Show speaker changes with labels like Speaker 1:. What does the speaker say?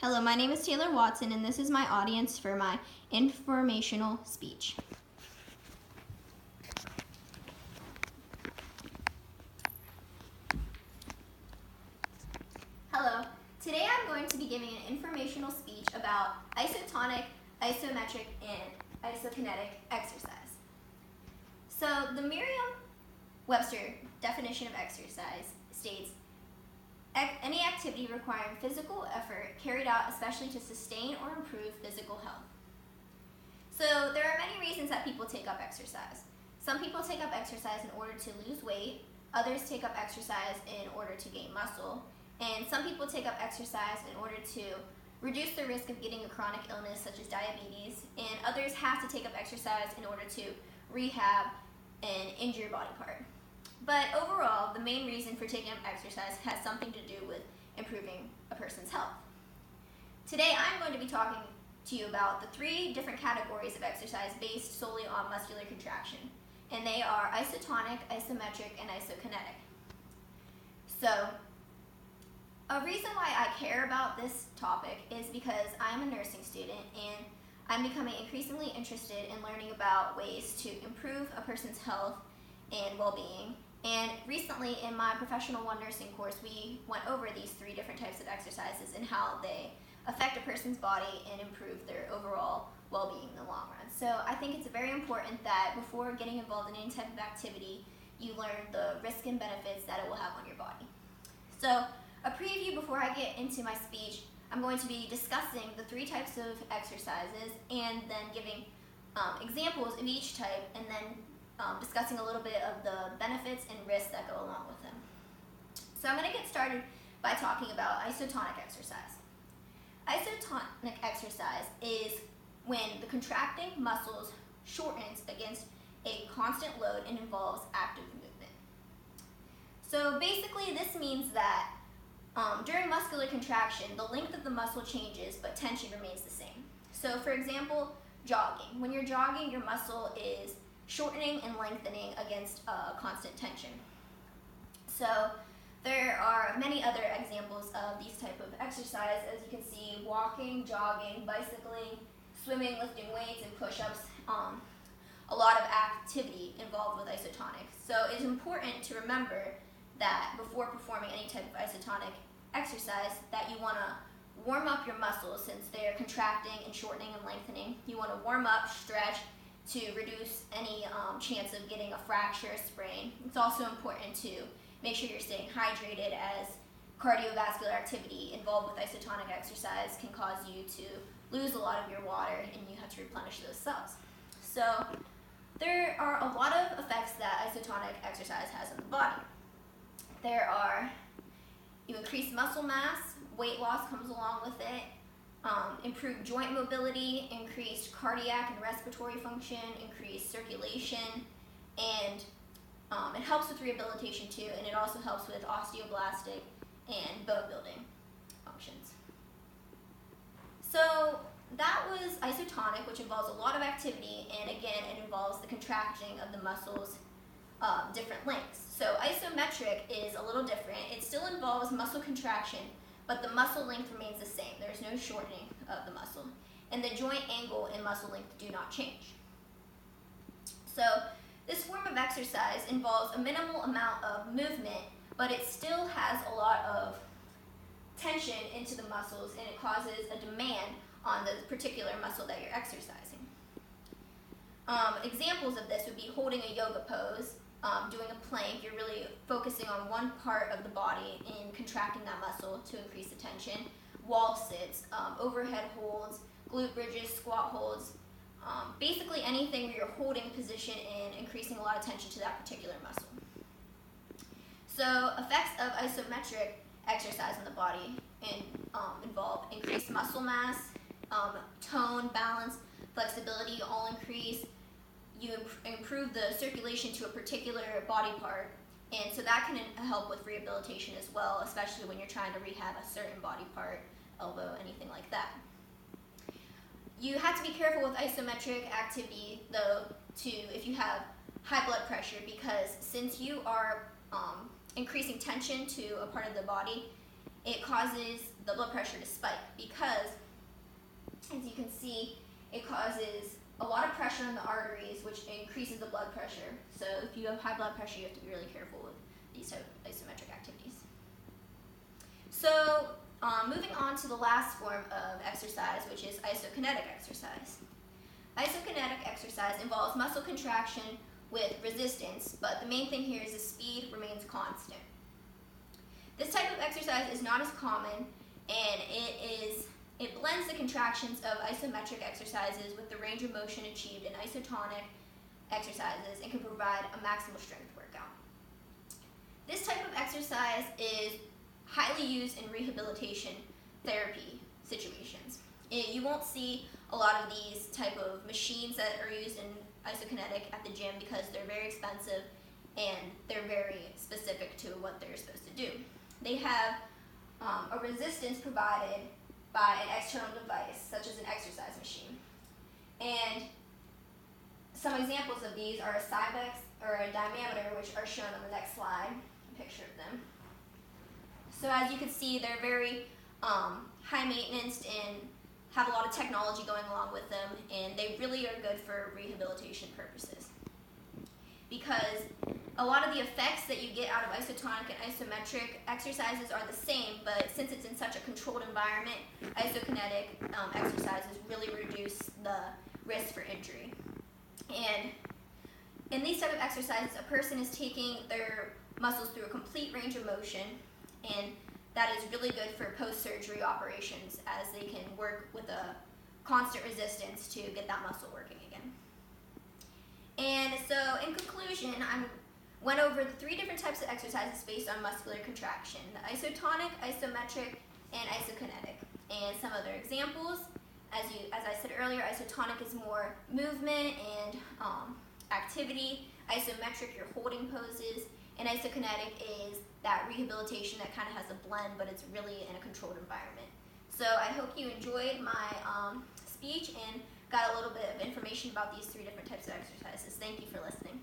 Speaker 1: Hello, my name is Taylor Watson, and this is my audience for my informational speech. Hello, today I'm going to be giving an informational speech about isotonic, isometric, and isokinetic exercise. So the Merriam-Webster definition of exercise states, any activity requiring physical effort carried out especially to sustain or improve physical health. So there are many reasons that people take up exercise. Some people take up exercise in order to lose weight, others take up exercise in order to gain muscle, and some people take up exercise in order to reduce the risk of getting a chronic illness such as diabetes, and others have to take up exercise in order to rehab an injured body part. But overall, the main reason for taking up exercise has something to do with improving a person's health. Today, I'm going to be talking to you about the three different categories of exercise based solely on muscular contraction, and they are isotonic, isometric, and isokinetic. So, a reason why I care about this topic is because I'm a nursing student and I'm becoming increasingly interested in learning about ways to improve a person's health and well-being. And recently in my Professional 1 nursing course, we went over these three different types of exercises and how they affect a person's body and improve their overall well-being in the long run. So I think it's very important that before getting involved in any type of activity, you learn the risks and benefits that it will have on your body. So a preview before I get into my speech, I'm going to be discussing the three types of exercises and then giving examples of each type, and then discussing a little bit of the benefits and risks that go along with them. So I'm going to get started by talking about isotonic exercise. Isotonic exercise is when the contracting muscles shortens against a constant load and involves active movement. So basically this means that during muscular contraction, the length of the muscle changes, but tension remains the same. So for example, jogging. When you're jogging, your muscle is shortening and lengthening against constant tension. So there are many other examples of these type of exercise. As you can see, walking, jogging, bicycling, swimming, lifting weights, and push-ups. A lot of activity involved with isotonic. So it's important to remember that before performing any type of isotonic exercise that you want to warm up your muscles since they're contracting and shortening and lengthening. You want to warm up, stretch, to reduce any chance of getting a fracture, sprain. It's also important to make sure you're staying hydrated, as cardiovascular activity involved with isotonic exercise can cause you to lose a lot of your water and you have to replenish those cells. So there are a lot of effects that isotonic exercise has on the body. You increase muscle mass, weight loss comes along with it, improved joint mobility, increased cardiac and respiratory function, increased circulation, and it helps with rehabilitation too, and it also helps with osteoblastic and bone building functions. So that was isotonic, which involves a lot of activity, and again, it involves the contracting of the muscles different lengths. So isometric is a little different. It still involves muscle contraction, but the muscle length remains the same. There's no shortening of the muscle. And the joint angle and muscle length do not change. So this form of exercise involves a minimal amount of movement, but it still has a lot of tension into the muscles, and it causes a demand on the particular muscle that you're exercising. Examples of this would be holding a yoga pose, doing a plank. You're really focusing on one part of the body and contracting that muscle to increase the tension. Wall sits, overhead holds, glute bridges, squat holds, basically anything where you're holding a position and increasing a lot of tension to that particular muscle. So effects of isometric exercise on the body involve increased muscle mass, tone, balance, flexibility all increase. You improve the circulation to a particular body part, and so that can help with rehabilitation as well, especially when you're trying to rehab a certain body part, elbow, anything like that. You have to be careful with isometric activity though, if you have high blood pressure, because since you are increasing tension to a part of the body, it causes the blood pressure to spike because, as you can see, it causes a lot of pressure in the arteries, which increases the blood pressure. So if you have high blood pressure, you have to be really careful with these type of isometric activities. So moving on to the last form of exercise, which is isokinetic exercise. Isokinetic exercise involves muscle contraction with resistance, but the main thing here is the speed remains constant. This type of exercise is not as common, and it blends the contractions of isometric exercises with the range of motion achieved in isotonic exercises and can provide a maximal strength workout. This type of exercise is highly used in rehabilitation therapy situations. You won't see a lot of these type of machines that are used in isokinetic at the gym because they're very expensive and they're very specific to what they're supposed to do. They have a resistance provided by an external device, such as an exercise machine. And some examples of these are a cybex or a dynamometer, which are shown on the next slide, a picture of them. So as you can see, they're very high maintenance and have a lot of technology going along with them, and they really are good for rehabilitation purposes. Because a lot of the effects that you get out of isotonic and isometric exercises are the same, but since it's in such a controlled environment, isokinetic exercises really reduce the risk for injury. And in these type of exercises, a person is taking their muscles through a complete range of motion, and that is really good for post-surgery operations as they can work with a constant resistance to get that muscle working again. And so in conclusion, I went over the 3 different types of exercises based on muscular contraction: the isotonic, isometric, and isokinetic. And some other examples, as I said earlier, isotonic is more movement and activity. Isometric, you're holding poses. And isokinetic is that rehabilitation that kind of has a blend, but it's really in a controlled environment. So I hope you enjoyed my speech and got a little bit of information about these 3 different types of exercises. Thank you for listening.